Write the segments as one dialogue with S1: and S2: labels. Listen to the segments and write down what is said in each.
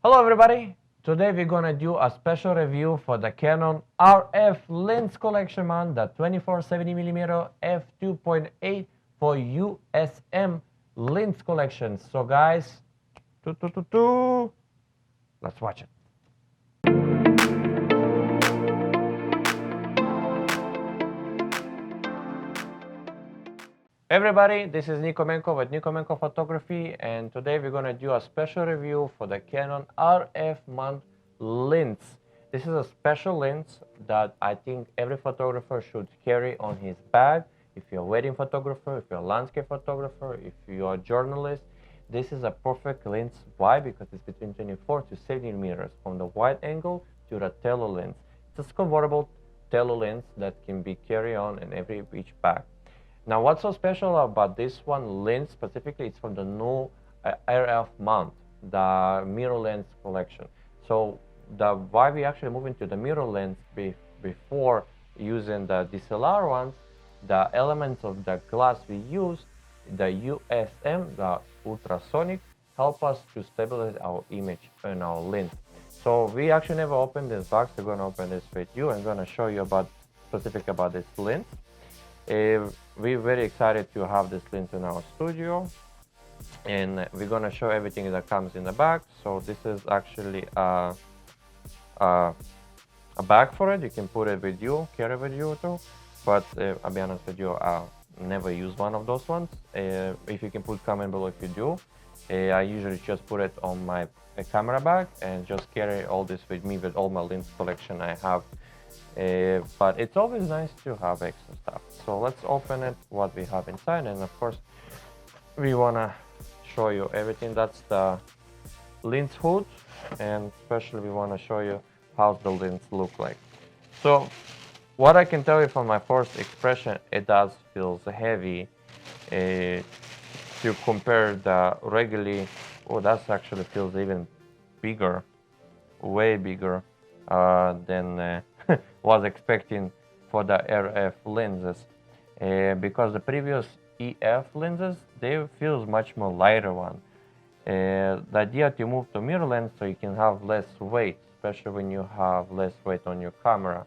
S1: Hello everybody! Today we're gonna do a special review for the Canon RF lens collection on the 24-70mm f2.8 for USM lens collection. So guys, let's watch it. Everybody, this is Nikomenko with Nikomenko Photography, and today we're going to do a special review for the Canon RF mount lens. This is a special lens that I think every photographer should carry on his bag. If you're a wedding photographer, if you're a landscape photographer, if you're a journalist, this is a perfect lens. Why? Because it's between 24 to 70 meters from the wide angle to the tele lens. It's a convertible tele lens that can be carried on in every each bag. Now, what's so special about this one lens specifically? It's from the new RF mount, the mirror lens collection. So why we actually move into the mirror lens before using the DSLR ones, the elements of the glass we use, the USM, the ultrasonic, help us to stabilize our image in our lens. So we actually never opened this box. We're going to open this with you and going to show you specific about this lens. We're very excited to have this lens in our studio, and we're going to show everything that comes in the bag. So this is actually a bag for it. You can put it with you, carry with you too, but I'll be honest with you, I never use one of those ones. If you can put comment below if you do. I usually just put it on my camera bag and just carry all this with me with all my lens collection I have. But it's always nice to have extra stuff. So let's open it, what we have inside, and of course we want to show you everything. That's the lens hood, and especially we want to show you how the lens look like. So what I can tell you from my first expression, it does feel heavy to compare the regularly. Oh, that actually feels even bigger, way bigger than was expecting for the RF lenses, because the previous EF lenses, they feel much more lighter one. The idea to move to mirror lens so you can have less weight, especially when you have less weight on your camera.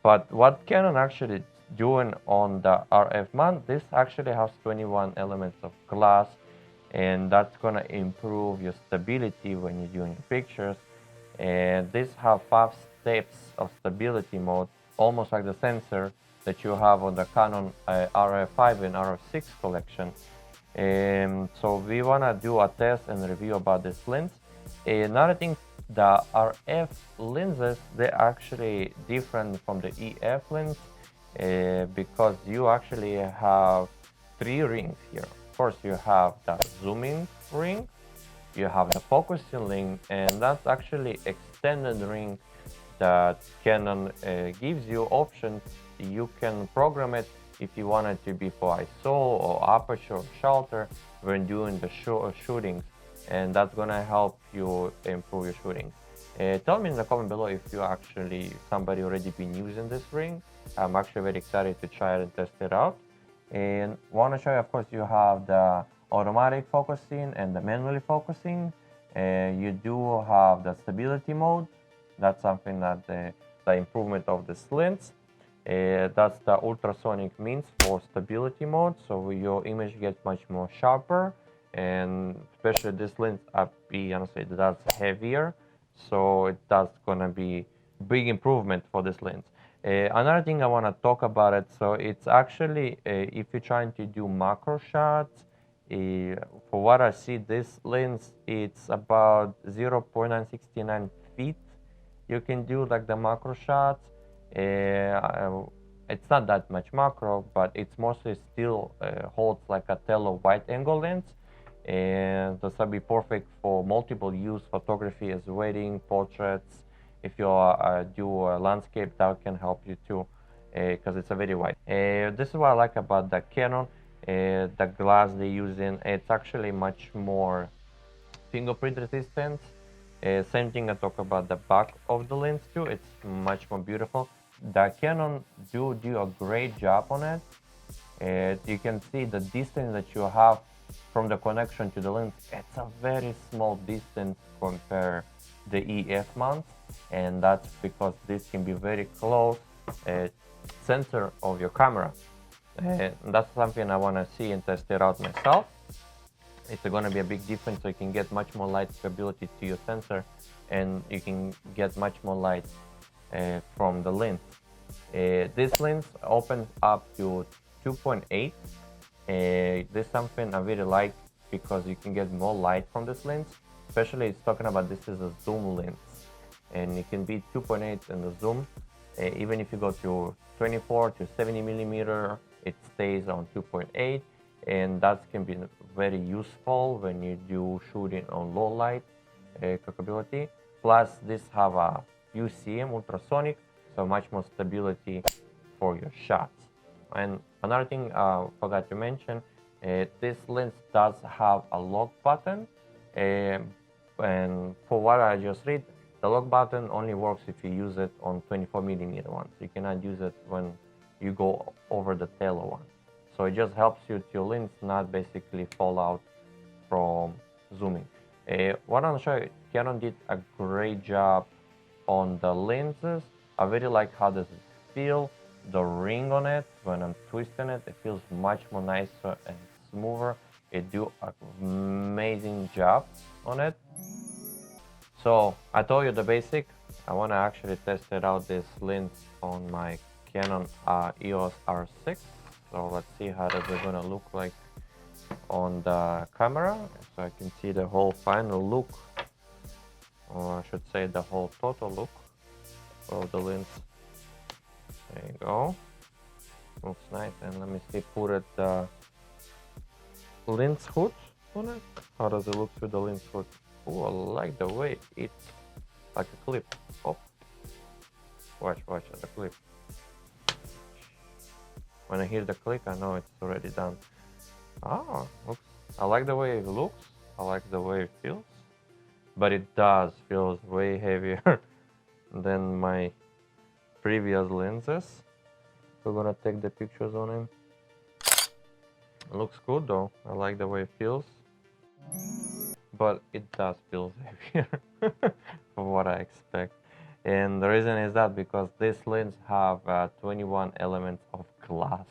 S1: But what Canon actually doing on the RF mount, this actually has 21 elements of glass, and that's gonna improve your stability when you're doing pictures. And these have 5 steps of stability mode, almost like the sensor that you have on the Canon RF5 and RF6 collection. So we want to do a test and review about this lens. Another thing, the RF lenses, they're actually different from the EF lens because you actually have 3 rings here. Of course, you have the zooming ring, you have the focusing ring, and that's actually extended ring that Canon gives you options. You can program it if you want it to be for ISO or aperture shutter when doing the shootings, and that's gonna help you improve your shooting. Tell me in the comment below if you actually somebody already been using this ring. I'm actually very excited to try it and test it out. And want to show you, of course, you have the automatic focusing and the manually focusing. You do have the stability mode. That's something that the improvement of this lens. That's the ultrasonic means for stability mode, so your image gets much more sharper, and especially this lens, I'll be honest with you, that's heavier, so that's gonna be big improvement for this lens. Another thing I want to talk about it, so it's actually if you're trying to do macro shots, for what I see, this lens, it's about 0.969 feet. You can do like the macro shots. It's not that much macro, but it's mostly still holds like a tele wide angle lens, and this will be perfect for multiple use photography as wedding, portraits. If you do a landscape, that can help you too, because it's a very wide. This is what I like about the Canon. The glass they use in, it's actually much more fingerprint resistant. Same thing I talk about the back of the lens too. It's much more beautiful. The Canon do a great job on it. You can see the distance that you have from the connection to the lens, it's a very small distance compared the EF mounts, and that's because this can be very close center of your camera. And that's something I want to see and test it out myself. It's going to be a big difference, so you can get much more light stability to your sensor, and you can get much more light from the lens. This lens opens up to 2.8. This is something I really like because you can get more light from this lens. Especially it's talking about this is a zoom lens, and it can be 2.8 in the zoom. Even if you go to 24 to 70 millimeter, it stays on 2.8, and that can be very useful when you do shooting on low light capability. Plus, this have a UCM ultrasonic, so much more stability for your shots. And another thing I forgot to mention, this lens does have a lock button, and for what I just read, the lock button only works if you use it on 24 millimeter ones. You cannot use it when you go over the tailor one. So it just helps you to your lens not basically fall out from zooming. What I'm show you, Canon did a great job on the lenses. I really like how this feels. The ring on it, when I'm twisting it, it feels much more nicer and smoother. It do an amazing job on it. So I told you the basic. I want to actually test it out, this lens on my Canon EOS R6. So let's see how that's gonna look like on the camera, so I can see the whole final look, or I should say the whole total look of the lens. There you go. Looks nice. And let me see, put it the lens hood on it. How does it look with the lens hood? Oh, I like the way it's like a clip. Oh, watch the clip. When I hear the click, I know it's already done. Ah, looks. I like the way it looks. I like the way it feels, but it does feels way heavier than my previous lenses. We're gonna take the pictures on him. It looks good though. I like the way it feels, but it does feel heavier from what I expect. And the reason is that because this lens have 21 elements of glass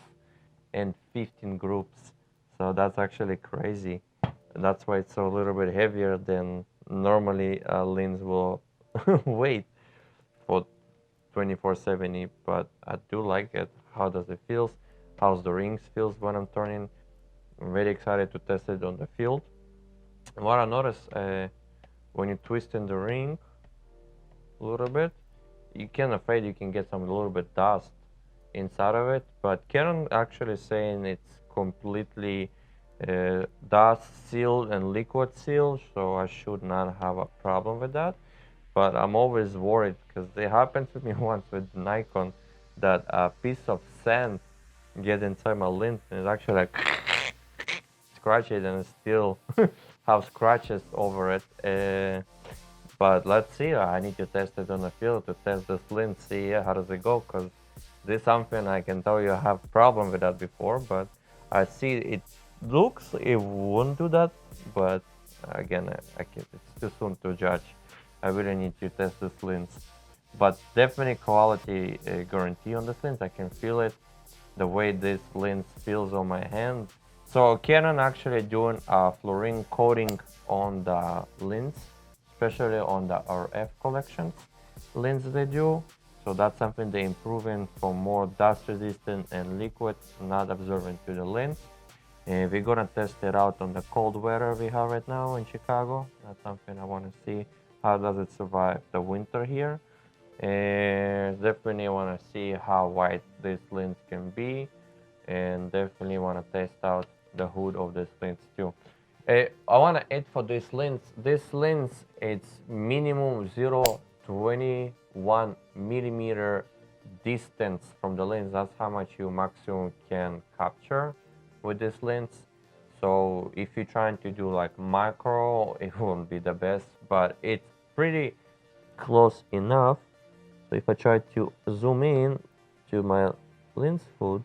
S1: and 15 groups, so that's actually crazy. That's why it's a little bit heavier than normally a lens will weight for 2470. But I do like it. How does it feels? How's the rings feels when I'm turning? I'm very excited to test it on the field. And what I noticed when you twist in the ring a little bit, you can afraid you can get some little bit dust inside of it, but Canon actually saying it's completely dust sealed and liquid sealed, so I should not have a problem with that. But I'm always worried because it happened to me once with Nikon that a piece of sand get inside my lens and it's actually like scratch it and it still have scratches over it. But let's see, I need to test it on the field to test this lens, see how does it go, because this is something I can tell you I have problem with that before, but I see it looks it won't do that, but again, it's too soon to judge. I really need to test this lens, but definitely quality guarantee on this lens. I can feel it, the way this lens feels on my hand. So Canon actually doing a fluorine coating on the lens, especially on the RF collections lens they do. So that's something they're improving for more dust resistant and liquid, not absorbent to the lens. And we're gonna test it out on the cold weather we have right now in Chicago. That's something I wanna see. How does it survive the winter here? And definitely wanna see how white this lens can be. And definitely wanna test out the hood of this lens too. I want to add for this lens, it's minimum 0.21 millimeter distance from the lens. That's how much you maximum can capture with this lens. So if you're trying to do like macro, it won't be the best, but it's pretty close enough. So if I try to zoom in to my lens hood,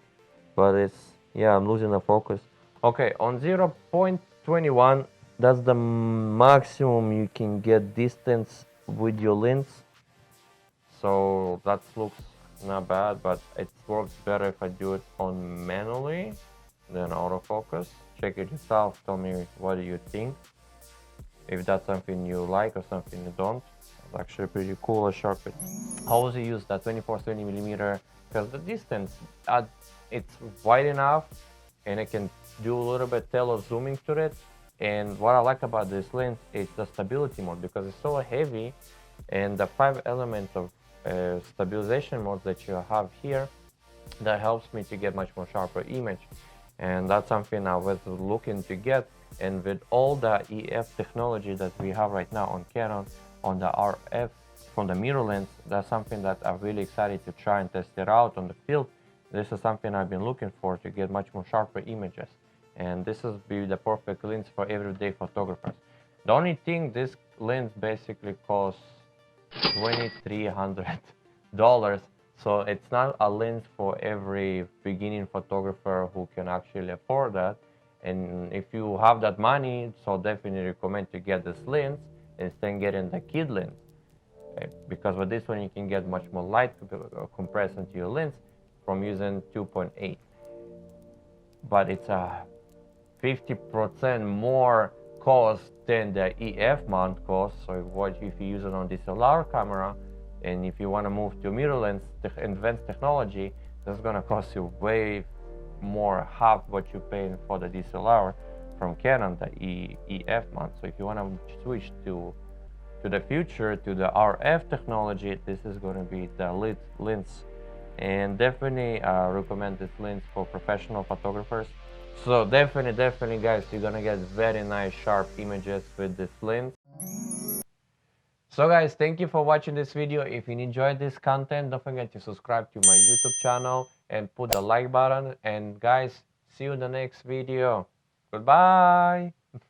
S1: but it's, yeah, I'm losing the focus. Okay, on 0.21, that's the maximum you can get distance with your lens. So that looks not bad, but it works better if I do it on manually than autofocus. Check it yourself, tell me what do you think. If that's something you like or something you don't. It's actually pretty cool or sharp. How would you use that 24-70mm? Because the distance, it's wide enough and I can do a little bit tele zooming to it. And what I like about this lens is the stability mode, because it's so heavy, and the 5 elements of stabilization mode that you have here, that helps me to get much more sharper image. And that's something I was looking to get. And with all the EF technology that we have right now on Canon, on the RF from the mirror lens, that's something that I'm really excited to try and test it out on the field. This is something I've been looking for to get much more sharper images. And this is be the perfect lens for everyday photographers. The only thing, this lens basically costs $2,300. So it's not a lens for every beginning photographer who can actually afford that. And if you have that money, so definitely recommend to get this lens instead of getting the kid lens. Because with this one you can get much more light compressed into your lens from using 2.8. But it's a 50% more cost than the EF mount cost. So what if you use it on DSLR camera, and if you want to move to mirrorless advanced technology, that's gonna cost you way more, half what you're paying for the DSLR from Canon, the EF mount. So if you want to switch to the future, to the RF technology, this is going to be the lens. And definitely recommend this lens for professional photographers. So definitely guys, you're gonna get very nice sharp images with this lens. So guys, thank you for watching this video. If you enjoyed this content, don't forget to subscribe to my YouTube channel and put the like button. And guys, see you in the next video. Goodbye.